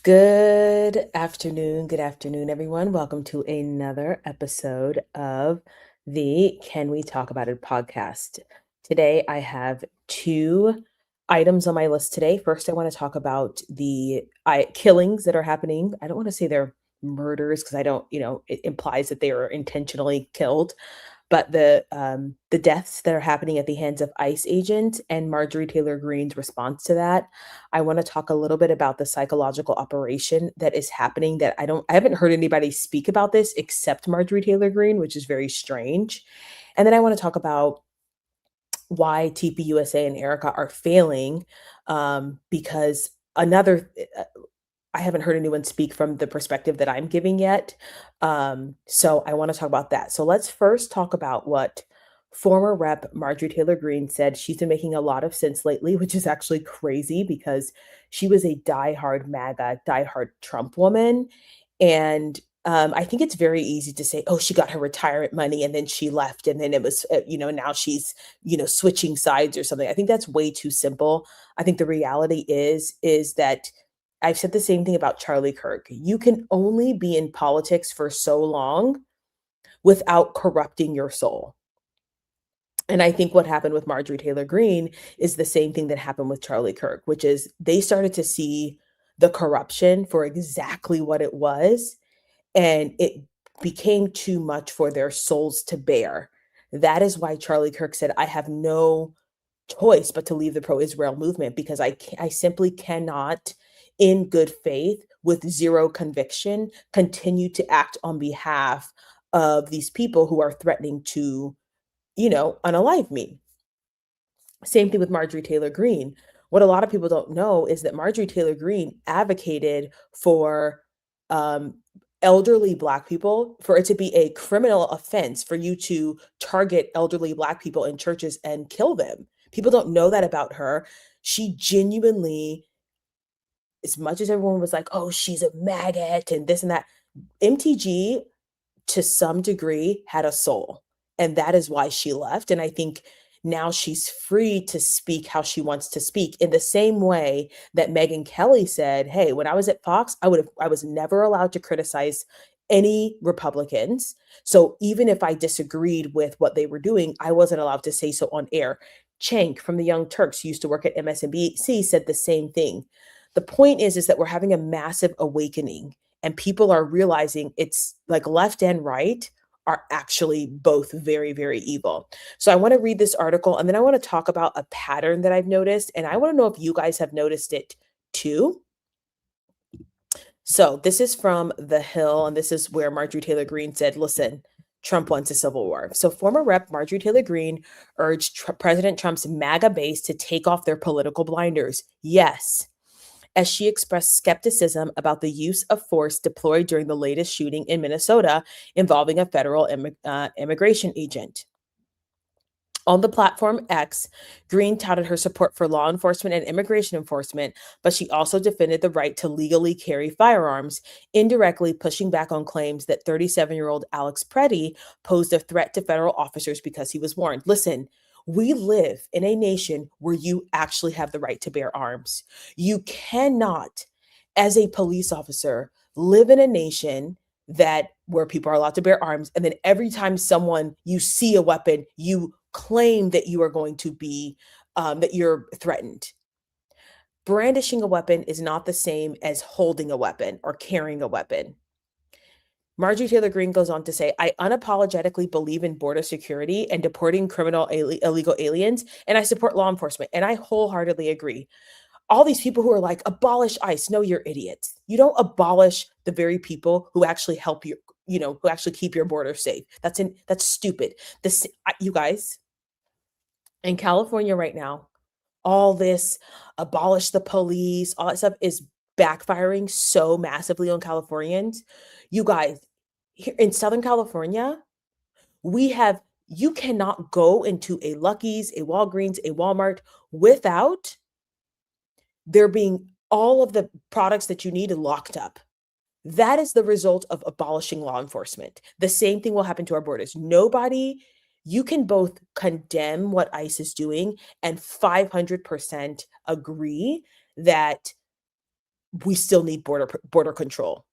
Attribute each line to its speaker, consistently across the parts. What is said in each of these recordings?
Speaker 1: Good afternoon, everyone. Welcome to another episode of the Can We Talk About It podcast. Today, I have two items on my list today. First, I want to talk about the killings that are happening. I don't want to say they're murders because I don't, it implies that they are intentionally killed, but the deaths that are happening at the hands of ICE agents and Marjorie Taylor Greene's response to that. I want to talk a little bit about the psychological operation that is happening that I haven't heard anybody speak about this except Marjorie Taylor Greene, which is very strange. And then I want to talk about why TPUSA and Erica are failing, because another I haven't heard anyone speak from the perspective that I'm giving yet. So I want to talk about that. So let's first talk about what former Rep. Marjorie Taylor Greene said. She's been making a lot of sense lately, which is actually crazy because she was a diehard MAGA, diehard Trump woman. And I think it's very easy to say, oh, she got her retirement money and then she left. And then it was, now she's, switching sides or something. I think that's way too simple. I think the reality is that I've said the same thing about Charlie Kirk. You can only be in politics for so long without corrupting your soul. And I think what happened with Marjorie Taylor Greene is the same thing that happened with Charlie Kirk, which is they started to see the corruption for exactly what it was, and it became too much for their souls to bear. That is why Charlie Kirk said, I have no choice but to leave the pro-Israel movement because I simply cannot, in good faith, with zero conviction, continue to act on behalf of these people who are threatening to, unalive me. Same thing with Marjorie Taylor Greene. What a lot of people don't know is that Marjorie Taylor Greene advocated for um, elderly Black people, for it to be a criminal offense for you to target elderly Black people in churches and kill them. People don't know that about her. She genuinely, as much as everyone was like, oh, she's a maggot and this and that, MTG to some degree had a soul, and that is why she left. And I think now she's free to speak how she wants to speak, in the same way that Megyn Kelly said, hey, when I was at Fox, I was never allowed to criticize any Republicans. So even if I disagreed with what they were doing, I wasn't allowed to say so on air. Cenk from the Young Turks, who used to work at MSNBC, said the same thing. The point is that we're having a massive awakening, and people are realizing it's like left and right are actually both very, very evil. So I want to read this article, and then I want to talk about a pattern that I've noticed, and I want to know if you guys have noticed it too. So this is from The Hill, and this is where Marjorie Taylor Greene said, listen, Trump wants a civil war. So former Rep. Marjorie Taylor Greene urged President Trump's MAGA base to take off their political blinders. Yes, as she expressed skepticism about the use of force deployed during the latest shooting in Minnesota involving a federal immigration agent. On the platform X, Greene touted her support for law enforcement and immigration enforcement, but she also defended the right to legally carry firearms, indirectly pushing back on claims that 37-year-old Alex Preddy posed a threat to federal officers because he was warned. Listen, we live in a nation where you actually have the right to bear arms. You cannot, as a police officer, live in a nation that where people are allowed to bear arms, and then every time someone you see a weapon, you claim that you are going to be that you're threatened. Brandishing a weapon is not the same as holding a weapon or carrying a weapon. Marjorie Taylor Greene goes on to say, I unapologetically believe in border security and deporting illegal aliens, and I support law enforcement. And I wholeheartedly agree. All these people who are like, abolish ICE, no, you're idiots. You don't abolish the very people who actually help you, who actually keep your border safe. That's stupid. This, you guys, in California right now, all this abolish the police, all that stuff is backfiring so massively on Californians. You guys, here in Southern California, we have, you cannot go into a Lucky's, a Walgreens, a Walmart without there being all of the products that you need locked up. That is the result of abolishing law enforcement. The same thing will happen to our borders. Nobody, you can both condemn what ICE is doing and 500% agree that we still need border control.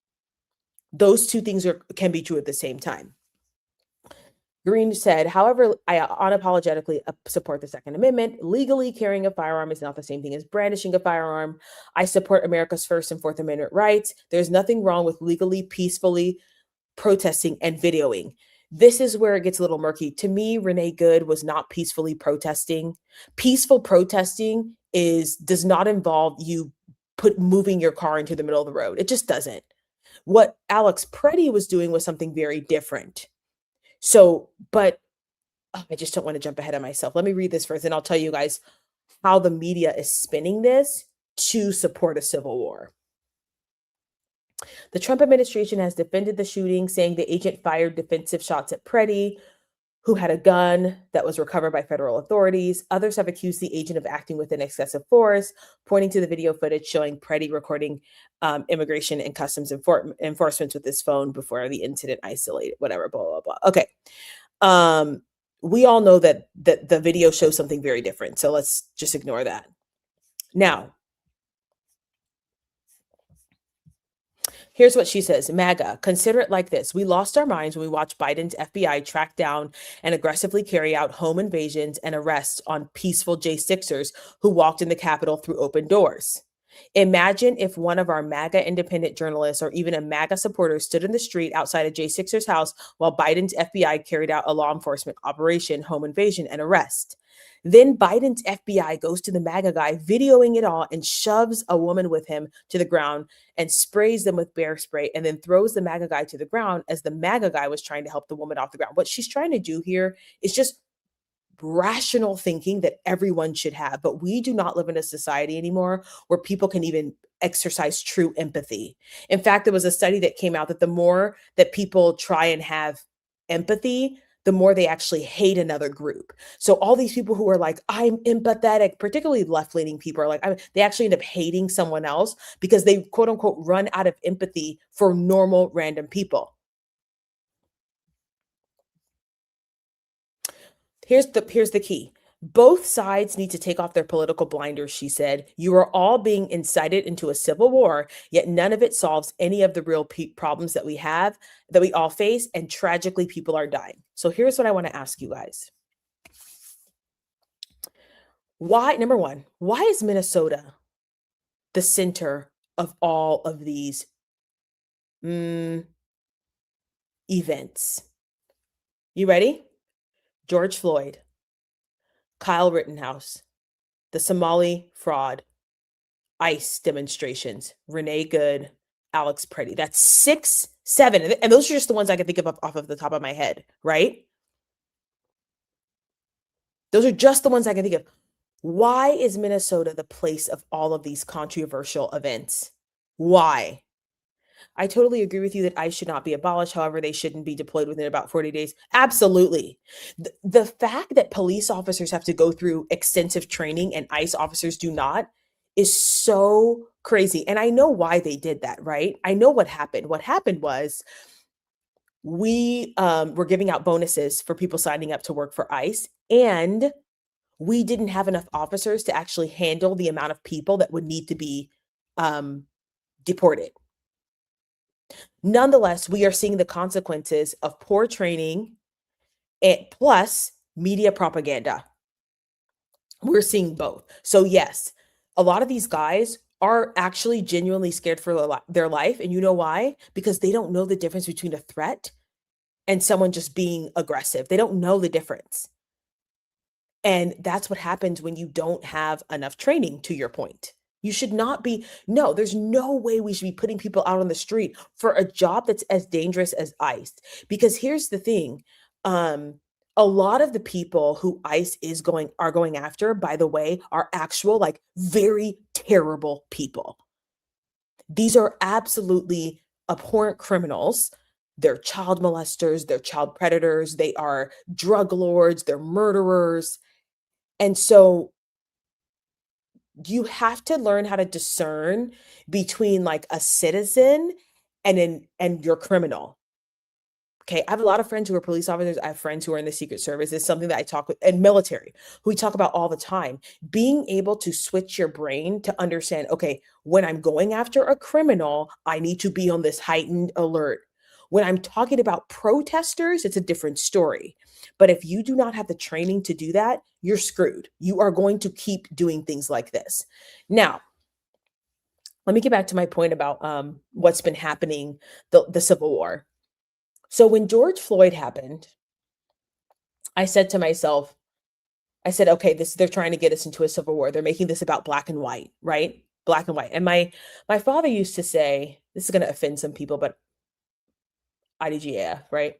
Speaker 1: Those two things can be true at the same time. Green said, however, I unapologetically support the Second Amendment. Legally carrying a firearm is not the same thing as brandishing a firearm. I support America's First and Fourth Amendment rights. There's nothing wrong with legally, peacefully protesting and videoing. This is where it gets a little murky. To me, Renee Good was not peacefully protesting. Peaceful protesting does not involve you moving your car into the middle of the road. It just doesn't. What Alex Preddy was doing was something very different. So, but I just don't want to jump ahead of myself. Let me read this first, and I'll tell you guys how the media is spinning this to support a civil war. The Trump administration has defended the shooting, saying the agent fired defensive shots at Preddy, who had a gun that was recovered by federal authorities. Others have accused the agent of acting with an excessive force, pointing to the video footage showing Preddy recording immigration and customs enforcement with his phone before the incident isolated, whatever, blah, blah, blah. Okay. We all know that the video shows something very different. So let's just ignore that. Now, here's what she says. MAGA, consider it like this. We lost our minds when we watched Biden's FBI track down and aggressively carry out home invasions and arrests on peaceful J6ers who walked in the Capitol through open doors. Imagine if one of our MAGA independent journalists or even a MAGA supporter stood in the street outside a J6er's house while Biden's FBI carried out a law enforcement operation, home invasion, and arrest. Then Biden's FBI goes to the MAGA guy, videoing it all, and shoves a woman with him to the ground and sprays them with bear spray, and then throws the MAGA guy to the ground as the MAGA guy was trying to help the woman off the ground. What she's trying to do here is just rational thinking that everyone should have, but we do not live in a society anymore where people can even exercise true empathy. In fact, there was a study that came out that the more that people try and have empathy, the more they actually hate another group. So all these people who are like, I'm empathetic, particularly left-leaning people are like, they actually end up hating someone else because they quote unquote run out of empathy for normal random people. Here's the key. Both sides need to take off their political blinders, she said. You are all being incited into a civil war, yet none of it solves any of the real problems that we have, that we all face, and tragically people are dying. So here's what I want to ask you guys. Number one, why is Minnesota the center of all of these events? You ready? George Floyd, Kyle Rittenhouse, the Somali fraud, ICE demonstrations, Renee Good, Alex Preddy. That's 6, 7. And those are just the ones I can think of off of the top of my head, right? Those are just the ones I can think of. Why is Minnesota the place of all of these controversial events? Why? I totally agree with you that ICE should not be abolished. However, they shouldn't be deployed within about 40 days. Absolutely. The fact that police officers have to go through extensive training and ICE officers do not is so crazy. And I know why they did that, right? I know what happened. What happened was we were giving out bonuses for people signing up to work for ICE, and we didn't have enough officers to actually handle the amount of people that would need to be deported. Nonetheless, we are seeing the consequences of poor training and plus media propaganda. We're seeing both. So yes, a lot of these guys are actually genuinely scared for their life. And you know why? Because they don't know the difference between a threat and someone just being aggressive. They don't know the difference. And that's what happens when you don't have enough training, to your point. You should not be, no, there's no way we should be putting people out on the street for a job that's as dangerous as ICE. Because here's the thing, a lot of the people who ICE are going after, by the way, are actual, like, very terrible people. These are absolutely abhorrent criminals. They're child molesters, they're child predators, they are drug lords, they're murderers. And so you have to learn how to discern between like a citizen and your criminal. Okay, I have a lot of friends who are police officers. I have friends who are in the Secret Service. It's something that I talk with, and military, who we talk about all the time. Being able to switch your brain to understand, okay, when I'm going after a criminal, I need to be on this heightened alert. When I'm talking about protesters, it's a different story. But if you do not have the training to do that, you're screwed. You are going to keep doing things like this. Now, let me get back to my point about what's been happening, the Civil War. So when George Floyd happened, I said to myself, I said, okay, this they're trying to get us into a civil war. They're making this about black and white, right? Black and white. And my father used to say, this is going to offend some people, but IDGA, right?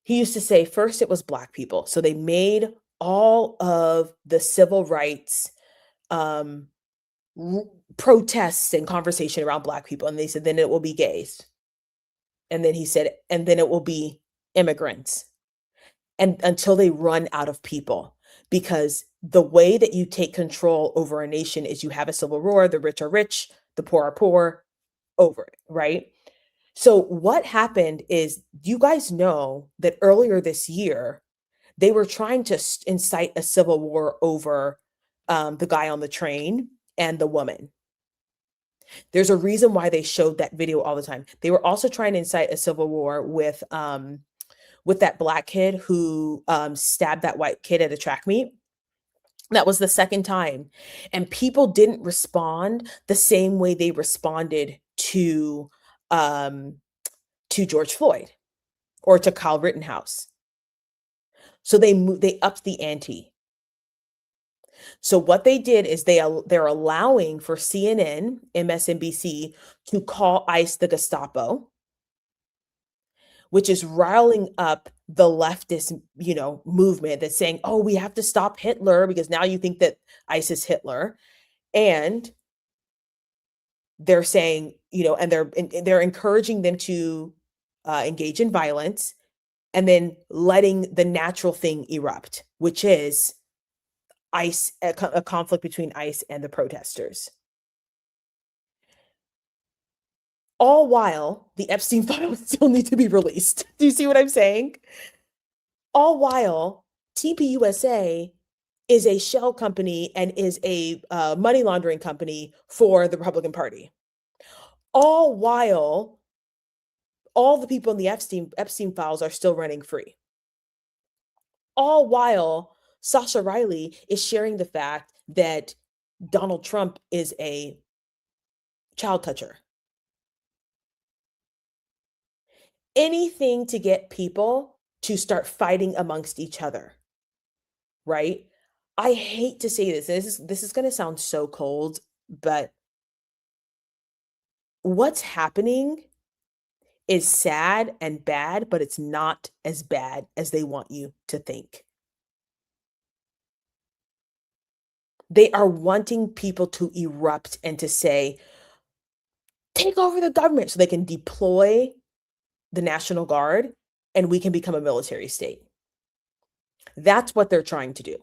Speaker 1: He used to say, first it was black people. So they made all of the civil rights um, protests and conversation around black people. And they said, then it will be gays. And then he said, and then it will be immigrants. And until they run out of people, because the way that you take control over a nation is you have a civil war, the rich are rich, the poor are poor, over it, right? So what happened is, you guys know that earlier this year they were trying to incite a civil war over the guy on the train and the woman. There's a reason why they showed that video all the time. They were also trying to incite a civil war with that black kid who stabbed that white kid at a track meet. That was the second time. And people didn't respond the same way they responded um, to George Floyd or to Kyle Rittenhouse. So they upped the ante. So what they did is they're allowing for CNN, MSNBC to call ICE the Gestapo, which is riling up the leftist, movement that's saying, oh, we have to stop Hitler because now you think that ICE is Hitler. And they're saying, and they're encouraging them to engage in violence, and then letting the natural thing erupt, which is ICE, a conflict between ICE and the protesters. All while the Epstein files still need to be released. Do you see what I'm saying? All while TPUSA is a shell company and is a money laundering company for the Republican Party. All while all the people in the Epstein files are still running free. All while Sasha Riley is sharing the fact that Donald Trump is a child toucher. Anything to get people to start fighting amongst each other, right? I hate to say this. This is going to sound so cold, but what's happening is sad and bad, but it's not as bad as they want you to think. They are wanting people to erupt and to say, take over the government so they can deploy the National Guard and we can become a military state. That's what they're trying to do.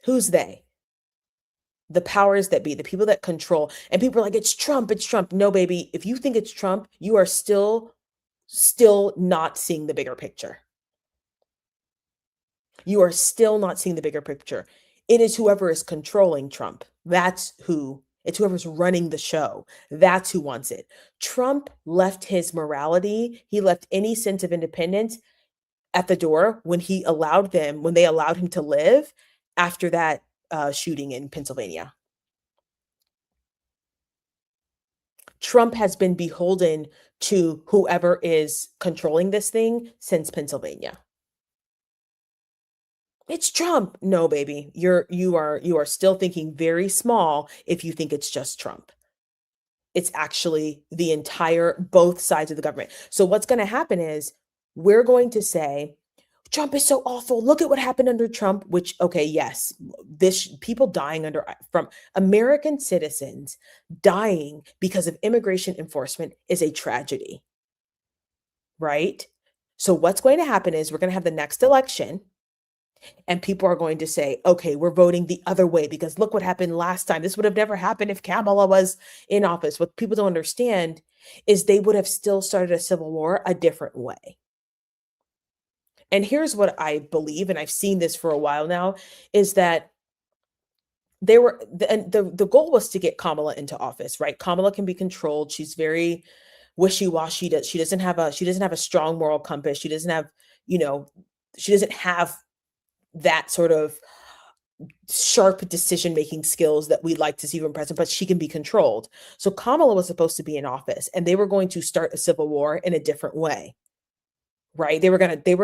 Speaker 1: Who's they? The powers that be, the people that control. And people are like, it's Trump, it's Trump. No, baby, if you think it's Trump, you are still not seeing the bigger picture. You are still not seeing the bigger picture. It is whoever is controlling Trump. It's whoever's running the show. That's who wants it. Trump left his morality. He left any sense of independence at the door when they allowed him to live after that shooting in Pennsylvania. Trump has been beholden to whoever is controlling this thing since Pennsylvania. It's Trump. No, baby. You are still thinking very small if you think it's just Trump. It's actually the entire both sides of the government. So what's going to happen is we're going to say Trump is so awful. Look at what happened under Trump, which, okay, yes, people dying from American citizens dying because of immigration enforcement is a tragedy, right? So what's going to happen is we're going to have the next election and people are going to say, okay, we're voting the other way because look what happened last time. This would have never happened if Kamala was in office. What people don't understand is they would have still started a civil war a different way. And here's what I believe, and I've seen this for a while now, is that the goal was to get Kamala into office, right? Kamala can be controlled. She's very wishy-washy. She doesn't have a strong moral compass. She doesn't have, you know, she doesn't have that sort of sharp decision making skills that we'd like to see from president, but she can be controlled. So Kamala was supposed to be in office, and they were going to start a civil war in a different way, right? They were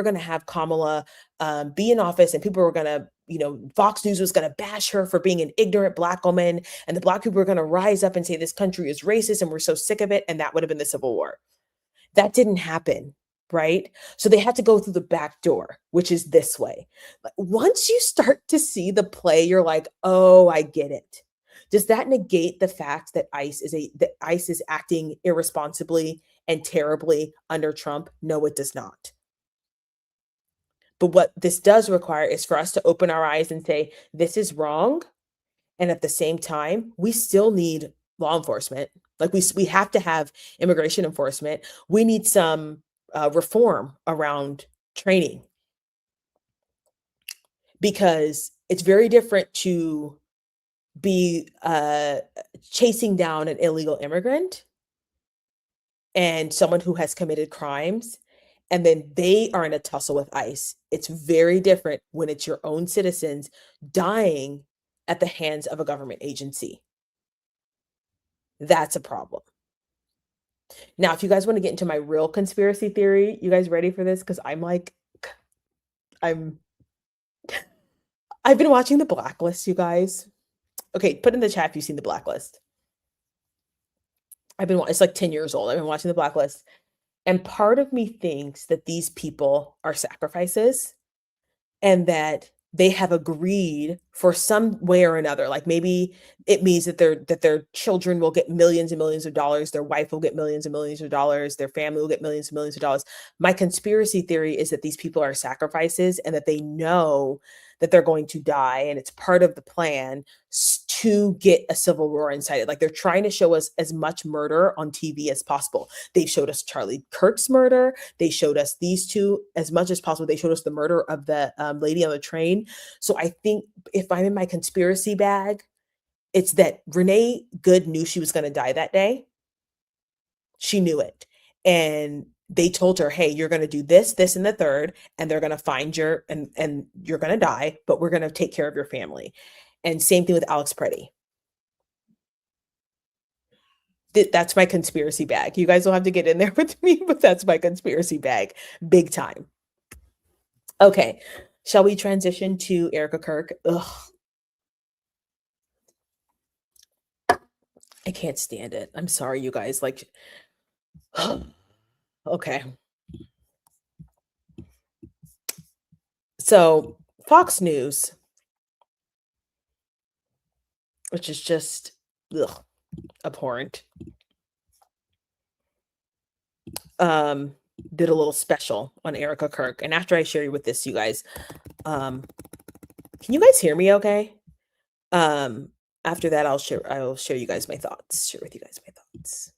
Speaker 1: gonna have Kamala be in office, and people were gonna, Fox News was gonna bash her for being an ignorant black woman, and the black people were gonna rise up and say this country is racist and we're so sick of it, and that would have been the civil war. That didn't happen, right? So they had to go through the back door, which is this way. Like, once you start to see the play, you're like, oh, I get it. Does that negate the fact that ICE is acting irresponsibly and terribly under Trump? No, it does not. But what this does require is for us to open our eyes and say, this is wrong. And at the same time, we still need law enforcement. Like we have to have immigration enforcement. We need some reform around training, because it's very different to be chasing down an illegal immigrant and someone who has committed crimes, and then they are in a tussle with ICE. It's very different when it's your own citizens dying at the hands of a government agency. That's a problem. Now, if you guys want to get into my real conspiracy theory, you guys ready for this? Because I'm I've been watching The Blacklist, you guys. Okay, put in the chat if you've seen The Blacklist. It's like 10 years old. I've been watching The Blacklist. And part of me thinks that these people are sacrifices, and that they have agreed for some way or another. Like maybe it means that their children will get millions and millions of dollars, their wife will get millions and millions of dollars, their family will get millions and millions of dollars. My conspiracy theory is that these people are sacrifices, and that they know that they're going to die, and it's part of the plan to get a civil war incited. Like they're trying to show us as much murder on TV as possible. They've showed us Charlie Kirk's murder. They showed us these two as much as possible. They showed us the murder of the lady on the train. So I think if I'm in my conspiracy bag, it's that Renee Good knew she was going to die that day. She knew it. And they told her, hey, you're going to do this, this, and the third, and they're going to find and you're going to die, but we're going to take care of your family. And same thing with Alex Preddy. That's my conspiracy bag. You guys will have to get in there with me, but that's my conspiracy bag. Big time. Okay. Shall we transition to Erika Kirk? Ugh. I can't stand it. I'm sorry, you guys. Like, okay. So, Fox News, which is just abhorrent, did a little special on Erika Kirk. And after I share you with this, you guys, can you guys hear me okay? After that, I will share you guys my thoughts, share with you guys my thoughts.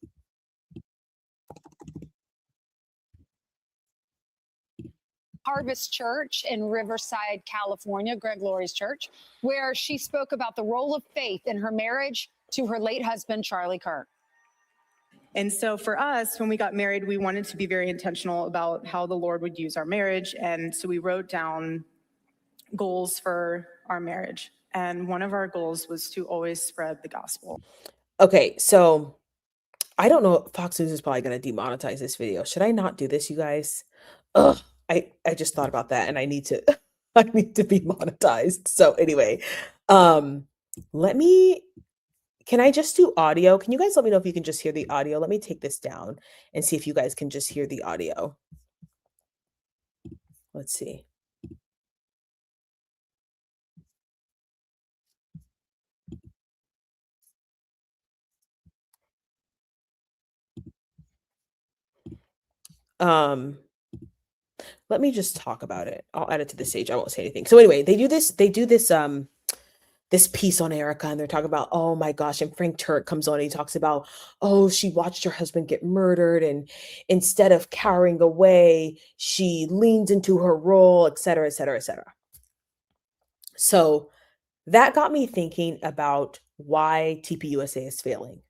Speaker 2: Harvest Church in Riverside, California, Greg Laurie's church, where she spoke about the role of faith in her marriage to her late husband, Charlie Kirk.
Speaker 3: And so for us, when we got married, we wanted to be very intentional about how the Lord would use our marriage. And so we wrote down goals for our marriage. And one of our goals was to always spread the gospel.
Speaker 1: Okay, so I don't know. Fox News is probably going to demonetize this video. Should I not do this, you guys? Ugh, I just thought about that, and I need to I need to be monetized. So anyway, can I just do audio? Can you guys let me know if you can just hear the audio? Let me take this down and see if you guys can just hear the audio. Let's see. Let me just talk about it. I'll add it to the stage. I won't say anything. So anyway, they do this this piece on Erika, and they're talking about, oh my gosh, and Frank Turek comes on and he talks about, oh, she watched her husband get murdered, and instead of cowering away, she leans into her role, et cetera, et cetera, et cetera. So that got me thinking about why TPUSA is failing.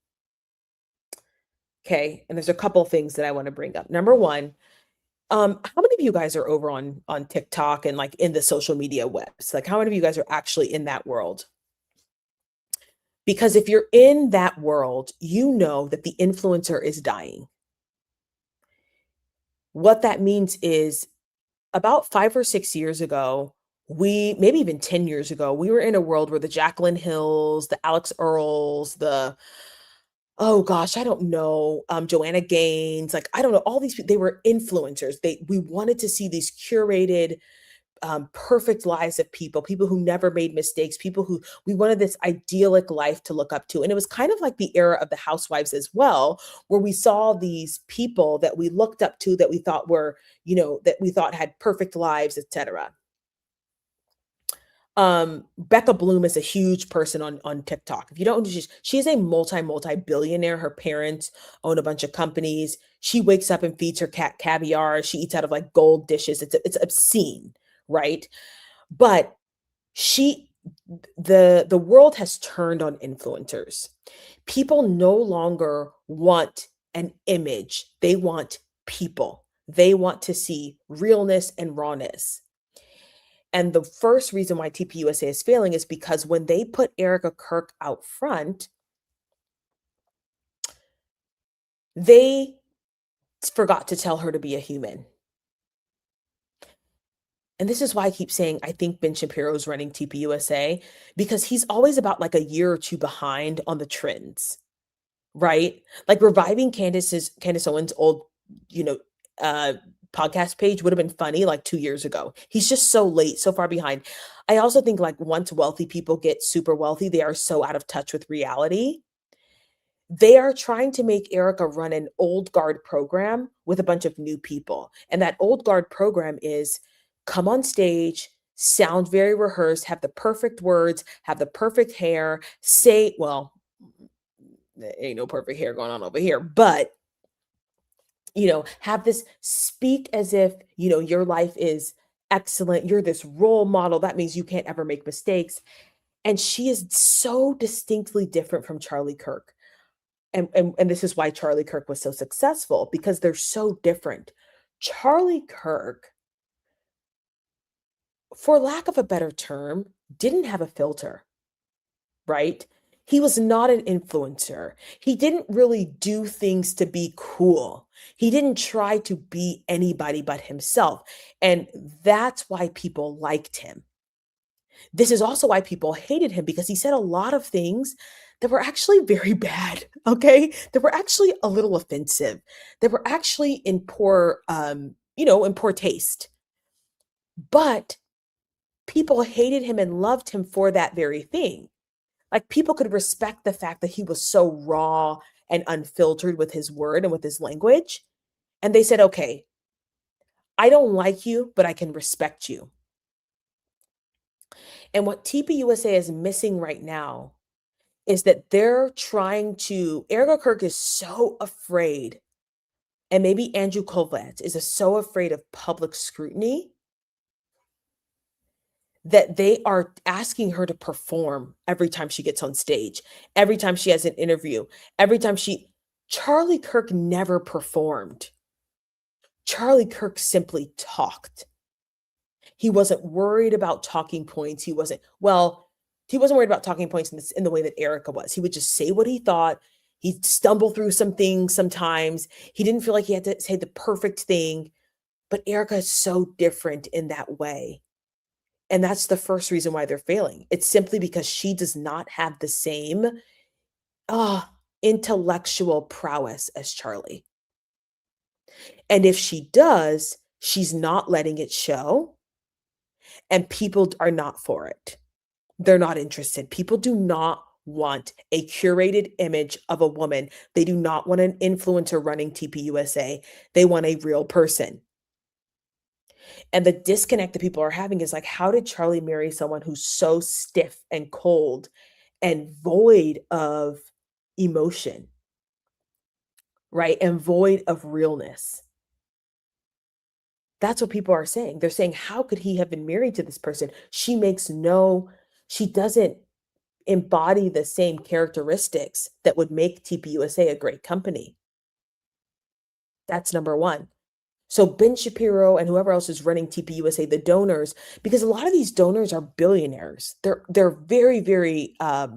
Speaker 1: Okay, and there's a couple things that I want to bring up. Number one, how many of you guys are over on TikTok and like in the social media webs? Like, how many of you guys are actually in that world? Because if you're in that world, you know that the influencer is dying. What that means is about 5 or 6 years ago, maybe even 10 years ago, we were in a world where the Jaclyn Hills, the Alex Earls, oh gosh, I don't know, Joanna Gaines, like I don't know, all these they were influencers. We wanted to see these curated perfect lives of people who never made mistakes, people who we wanted this idyllic life to look up to. And it was kind of like the era of the housewives as well, where we saw these people that we looked up to that we thought were, that we thought had perfect lives, etc. Becca Bloom is a huge person on TikTok. If you don't, she's a multi-billionaire. Her parents own a bunch of companies. She wakes up and feeds her cat caviar. She eats out of like gold dishes. It's obscene, right? But the world has turned on influencers. People no longer want an image. They want people. They want to see realness and rawness. And the first reason why TPUSA is failing is because when they put Erika Kirk out front, they forgot to tell her to be a human. And this is why I keep saying I think Ben Shapiro is running TPUSA, because he's always about like a year or two behind on the trends, right? Like reviving Candace Owens' old, podcast page would have been funny like 2 years ago. He's just so late, so far behind. I also think like once wealthy people get super wealthy, they are so out of touch with reality. They are trying to make Erika run an old guard program with a bunch of new people. And that old guard program is come on stage, sound very rehearsed, have the perfect words, have the perfect hair, say, well, there ain't no perfect hair going on over here, but have this speak as if, your life is excellent. You're this role model. That means you can't ever make mistakes. And she is so distinctly different from Charlie Kirk. And this is why Charlie Kirk was so successful, because they're so different. Charlie Kirk, for lack of a better term, didn't have a filter, right? He was not an influencer. He didn't really do things to be cool. He didn't try to be anybody but himself. And that's why people liked him. This is also why people hated him, because he said a lot of things that were actually very bad, okay? That were actually a little offensive. That were actually in poor, in poor taste. But people hated him and loved him for that very thing. Like people could respect the fact that he was so raw and unfiltered with his word and with his language. And they said, okay, I don't like you, but I can respect you. And what TPUSA is missing right now is that Erika Kirk is so afraid, and maybe Andrew Kovats is so afraid of public scrutiny, that they are asking her to perform every time she gets on stage, every time she has an interview, Charlie Kirk never performed. Charlie Kirk simply talked. He wasn't worried about talking points. He wasn't worried about talking points in the way that Erika was. He would just say what he thought. He'd stumble through some things sometimes. He didn't feel like he had to say the perfect thing. But Erika is so different in that way. And that's the first reason why they're failing. It's simply because she does not have the same intellectual prowess as Charlie. And if she does, she's not letting it show. And people are not for it. They're not interested. People do not want a curated image of a woman. They do not want an influencer running TPUSA. They want a real person. And the disconnect that people are having is like, how did Charlie marry someone who's so stiff and cold and void of emotion, right? And void of realness. That's what people are saying. They're saying, how could he have been married to this person? She doesn't embody the same characteristics that would make TPUSA a great company. That's number one. So Ben Shapiro and whoever else is running TPUSA, the donors, because a lot of these donors are billionaires. They're very, very lack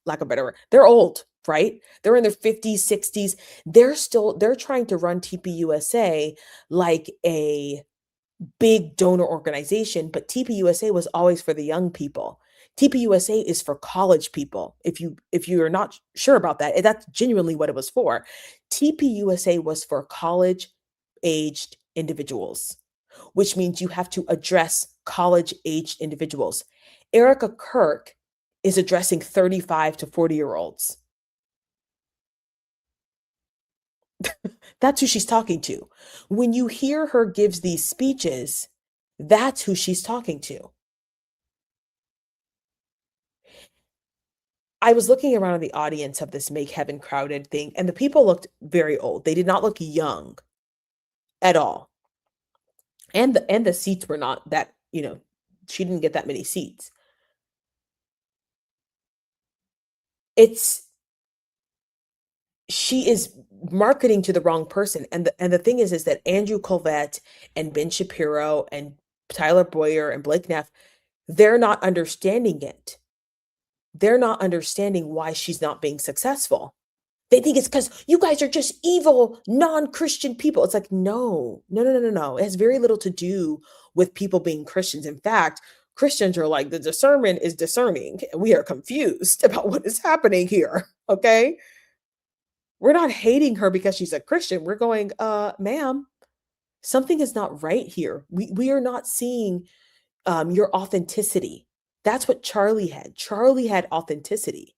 Speaker 1: of a better word, they're old, right? They're in their 50s, 60s. They're trying to run TPUSA like a big donor organization, but TPUSA was always for the young people. TPUSA is for college people. If you are not sure about that, that's genuinely what it was for. TPUSA was for college aged individuals, which means you have to address college aged individuals. Erika Kirk is addressing 35 to 40-year-olds. That's who she's talking to. When you hear her gives these speeches, that's who she's talking to. I was looking around the audience of this Make Heaven Crowded thing, and the people looked very old. They did not look young at all. And the seats were not that, she didn't get that many seats. She is marketing to the wrong person. And the thing is that Andrew Colvett and Ben Shapiro and Tyler Boyer and Blake Neff, they're not understanding it. They're not understanding why she's not being successful. They think it's because you guys are just evil, non-Christian people. It's like, no. It has very little to do with people being Christians. In fact, Christians are like, the discernment is discerning. We are confused about what is happening here. Okay. We're not hating her because she's a Christian. We're going, ma'am, something is not right here. We are not seeing your authenticity. That's what Charlie had. Charlie had authenticity.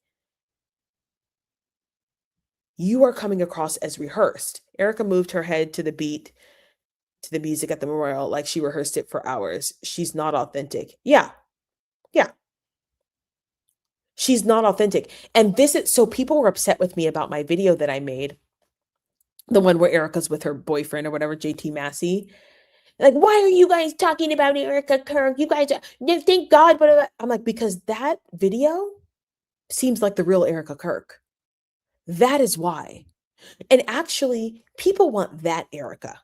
Speaker 1: You are coming across as rehearsed. Erika moved her head to the beat, to the music at the memorial, like she rehearsed it for hours. She's not authentic. Yeah. She's not authentic. And so people were upset with me about my video that I made, the one where Erika's with her boyfriend or whatever, JT Massey. Like, why are you guys talking about Erika Kirk? You guys, thank God. But I'm like, because that video seems like the real Erika Kirk. That is why. And actually, people want that Erika.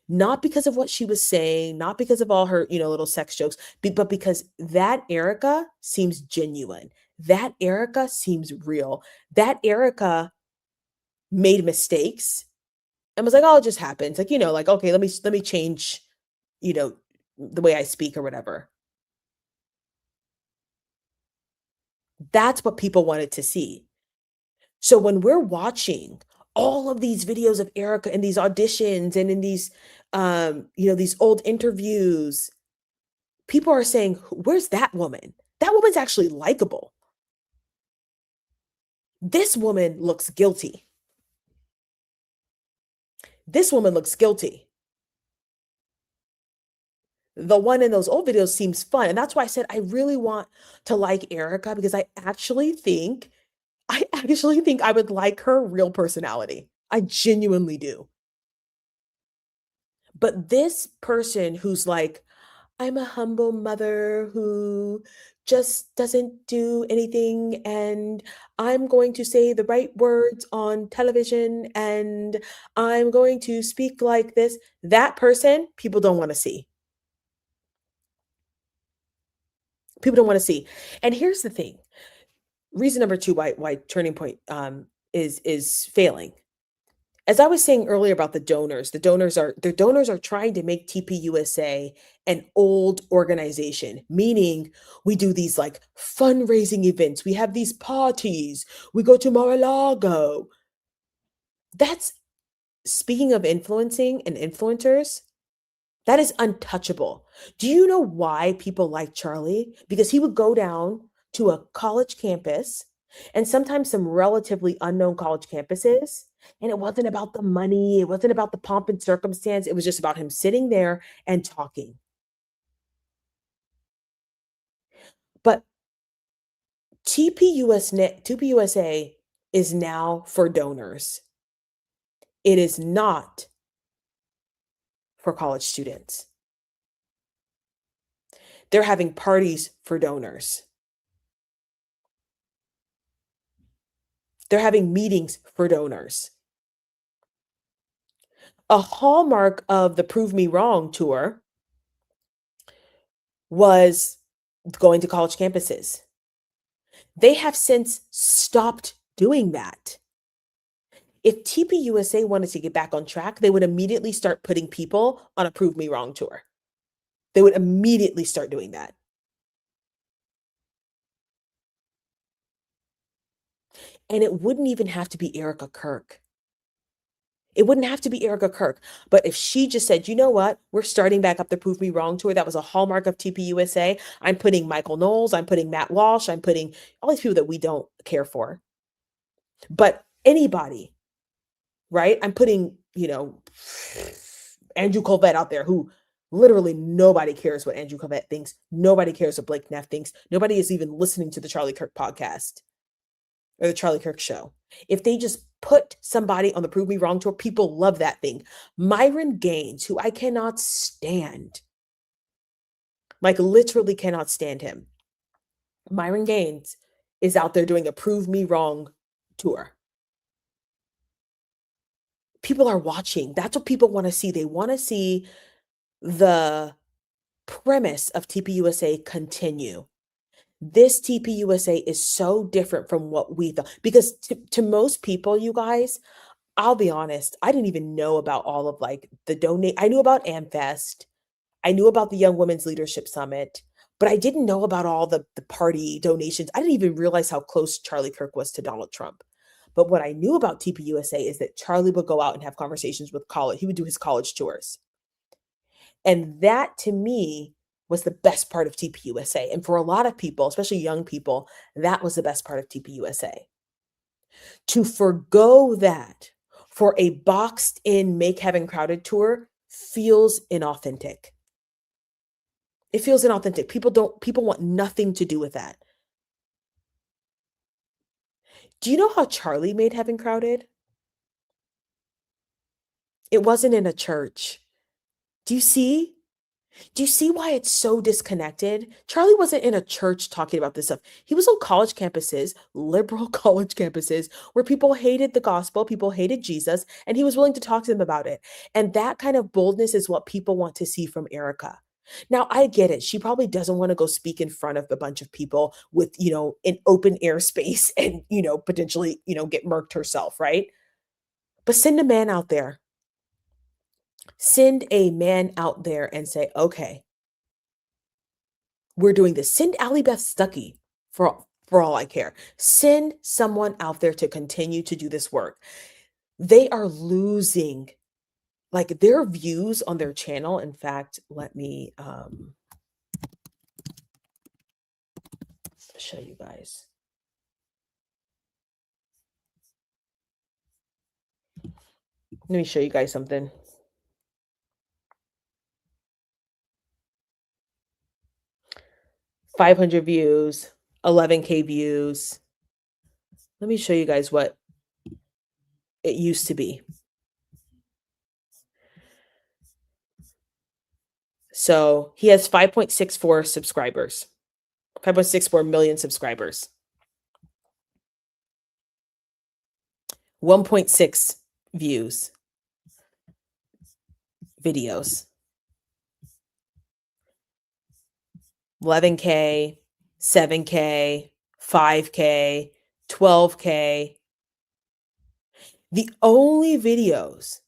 Speaker 1: Not because of what she was saying, not because of all her, little sex jokes, but because that Erika seems genuine. That Erika seems real. That Erika made mistakes and was like, oh, it just happens. Like, like, okay, let me change, the way I speak or whatever. That's what people wanted to see. So when we're watching all of these videos of Erika in these auditions and in these, these old interviews, people are saying, where's that woman? That woman's actually likable. This woman looks guilty. This woman looks guilty. The one in those old videos seems fun. And that's why I said I really want to like Erika, because I actually think I would like her real personality. I genuinely do. But this person who's like, I'm a humble mother who just doesn't do anything, and I'm going to say the right words on television, and I'm going to speak like this. That person, people don't want to see. People don't want to see. And here's the thing. Reason number two why Turning Point is failing. As I was saying earlier about the donors are trying to make TPUSA an old organization, meaning we do these like fundraising events, we have these parties, we go to Mar-a-Lago. That's, speaking of influencing and influencers, that is untouchable. Do you know why people like Charlie? Because he would go down to a college campus and sometimes some relatively unknown college campuses. And it wasn't about the money, it wasn't about the pomp and circumstance. It was just about him sitting there and talking. But TPUSA is now for donors. It is not for college students. They're having parties for donors. They're having meetings for donors. A hallmark of the Prove Me Wrong tour was going to college campuses. They have since stopped doing that. If TPUSA wanted to get back on track, they would immediately start putting people on a Prove Me Wrong tour. They would immediately start doing that. And it wouldn't even have to be Erika Kirk. It wouldn't have to be Erika Kirk. But if she just said, you know what, we're starting back up the Prove Me Wrong tour, that was a hallmark of TPUSA. I'm putting Michael Knowles, I'm putting Matt Walsh, I'm putting all these people that we don't care for. But anybody, right? I'm putting, Andrew Colvette out there, who literally nobody cares what Andrew Colvette thinks. Nobody cares what Blake Neff thinks. Nobody is even listening to the Charlie Kirk podcast or the Charlie Kirk show. If they just put somebody on the Prove Me Wrong tour, people love that thing. Myron Gaines, who I cannot stand, like literally cannot stand him. Myron Gaines is out there doing a Prove Me Wrong tour. People are watching. That's what people want to see. They want to see the premise of TPUSA continue. This TPUSA is so different from what we thought, because to most people, you guys, I'll be honest, I didn't even know about all of like the donate. I knew about AmFest. I knew about the Young Women's Leadership Summit, but I didn't know about all the party donations. I didn't even realize how close Charlie Kirk was to Donald Trump. But what I knew about TPUSA is that Charlie would go out and have conversations with college. He would do his college tours. And that to me was the best part of TPUSA. And for a lot of people, especially young people, that was the best part of TPUSA. To forgo that for a boxed in Make Heaven Crowded tour feels inauthentic. It feels inauthentic. People want nothing to do with that. Do you know how Charlie made Heaven Crowded? It wasn't in a church. Do you see? Do you see why it's so disconnected? Charlie wasn't in a church talking about this stuff. He was on college campuses, liberal college campuses, where people hated the gospel, people hated Jesus, and he was willing to talk to them about it. And that kind of boldness is what people want to see from Erika. Now, I get it. She probably doesn't want to go speak in front of a bunch of people with, an open air space and, potentially, get murked herself, right? But send a man out there. Send a man out there and say, okay, we're doing this. Send Allie Beth Stuckey for all I care. Send someone out there to continue to do this work. They are losing like their views on their channel. In fact, let me show you guys. Let me show you guys something. $500 views, 11K views. Let me show you guys what it used to be. So he has 5.64 subscribers, 5.64 million subscribers, 1.6 views, videos, 11K, 7K, 5K, 12K. The only videos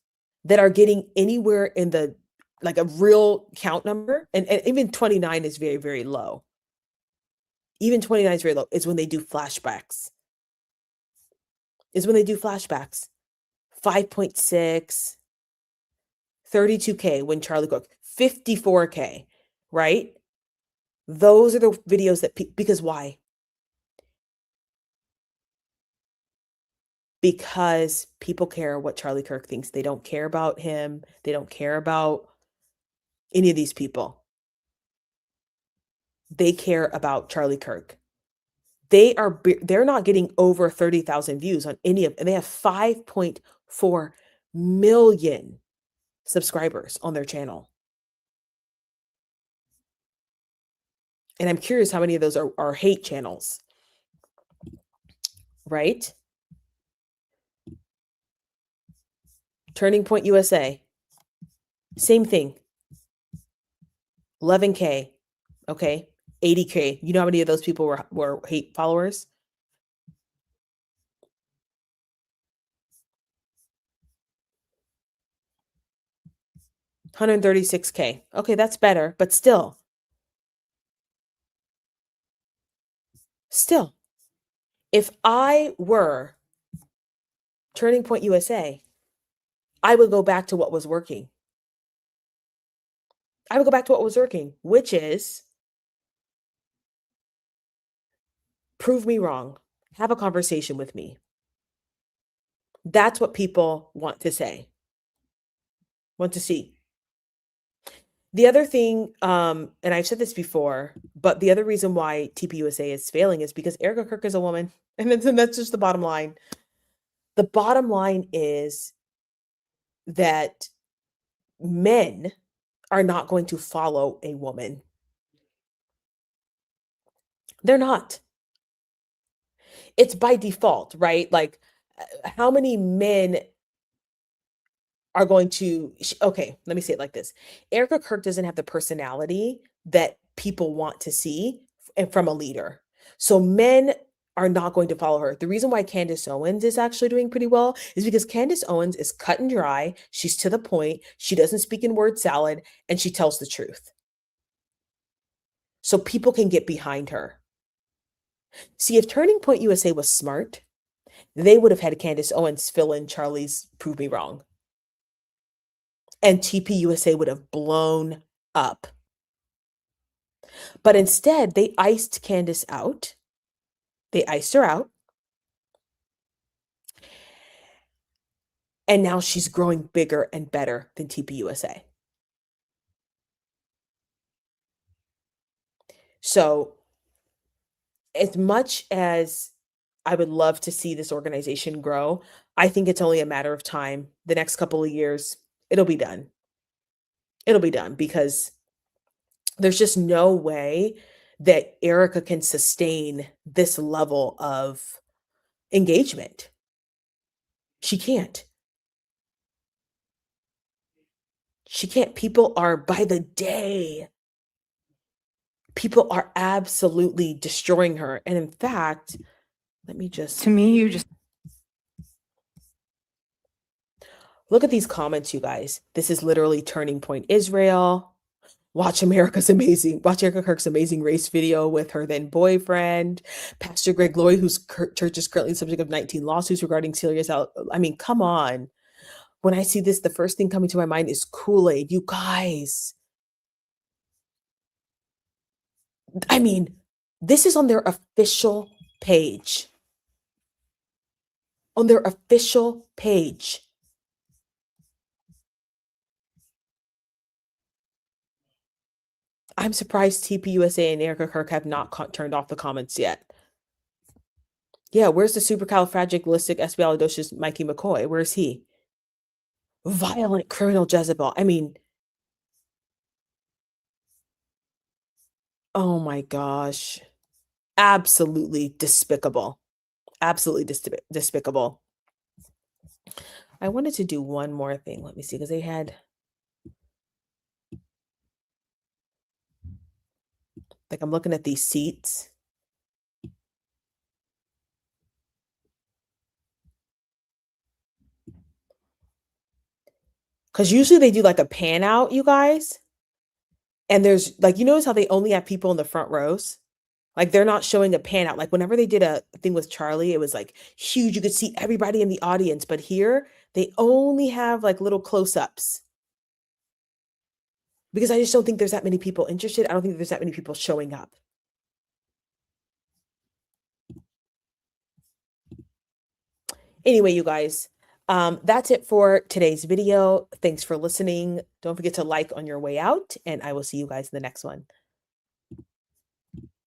Speaker 1: that are getting anywhere in the like a real count number, and even 29 is very, very low. Even 29 is very low, is when they do flashbacks. 5.6, 32K when Charlie Cook, 54K, right? Those are the videos that, because why? because people care what Charlie Kirk thinks. They don't care about him. They don't care about any of these people. They care about Charlie Kirk. They're not getting over 30,000 views on any of, and they have 5.4 million subscribers on their channel. And I'm curious how many of those are hate channels, right? Turning Point USA, same thing. 11K, okay, 80K. You know how many of those people were hate followers? $136K. Okay, that's better, but still, if I were Turning Point USA, I would go back to what was working. I would go back to what was working, which is prove me wrong. Have a conversation with me. That's what people want to say, want to see. The other thing, and I've said this before, but the other reason why TPUSA is failing is because Erika Kirk is a woman. And that's just the bottom line. The bottom line is that men are not going to follow a woman. They're not. It's by default, right? Like, how many men are going to, okay, let me say it like this. Erika Kirk doesn't have the personality that people want to see from a leader. So men are not going to follow her. The reason why Candace Owens is actually doing pretty well is because Candace Owens is cut and dry. She's to the point. She doesn't speak in word salad, and she tells the truth. So people can get behind her. See, if Turning Point USA was smart, they would have had Candace Owens fill in Charlie's Prove Me Wrong. And TPUSA would have blown up. But instead, they iced Candace out. They iced her out. And now she's growing bigger and better than TPUSA. So, as much as I would love to see this organization grow, I think it's only a matter of time. The next couple of years, it'll be done. It'll be done because there's just no way that Erika can sustain this level of engagement. She can't. She can't. People are, by the day, people are absolutely destroying her. And in fact, let me just,
Speaker 3: To me, you just
Speaker 1: look at these comments, you guys. This is literally Turning Point Israel. Watch Erika Kirk's amazing race video with her then boyfriend. Pastor Greg Laurie, whose church is currently the subject of 19 lawsuits regarding serious I mean, come on. When I see this, the first thing coming to my mind is Kool-Aid. You guys. I mean, this is on their official page. On their official page. I'm surprised TPUSA and Erika Kirk have not turned off the comments yet. Yeah, where's the supercalifragilisticexpialidocious Mikey McCoy? Where's he? Violent criminal Jezebel. I mean, oh my gosh. Absolutely despicable. Absolutely despicable. I wanted to do one more thing. Let me see, because they had, like, I'm looking at these seats. Because usually they do like a pan out, you guys. And there's like, you notice how they only have people in the front rows? Like, they're not showing a pan out. Like, whenever they did a thing with Charlie, it was like huge. You could see everybody in the audience. But here, they only have like little close-ups. Because I just don't think there's that many people interested. I don't think there's that many people showing up. Anyway, you guys, that's it for today's video. Thanks for listening. Don't forget to like on your way out, and I will see you guys in the next one.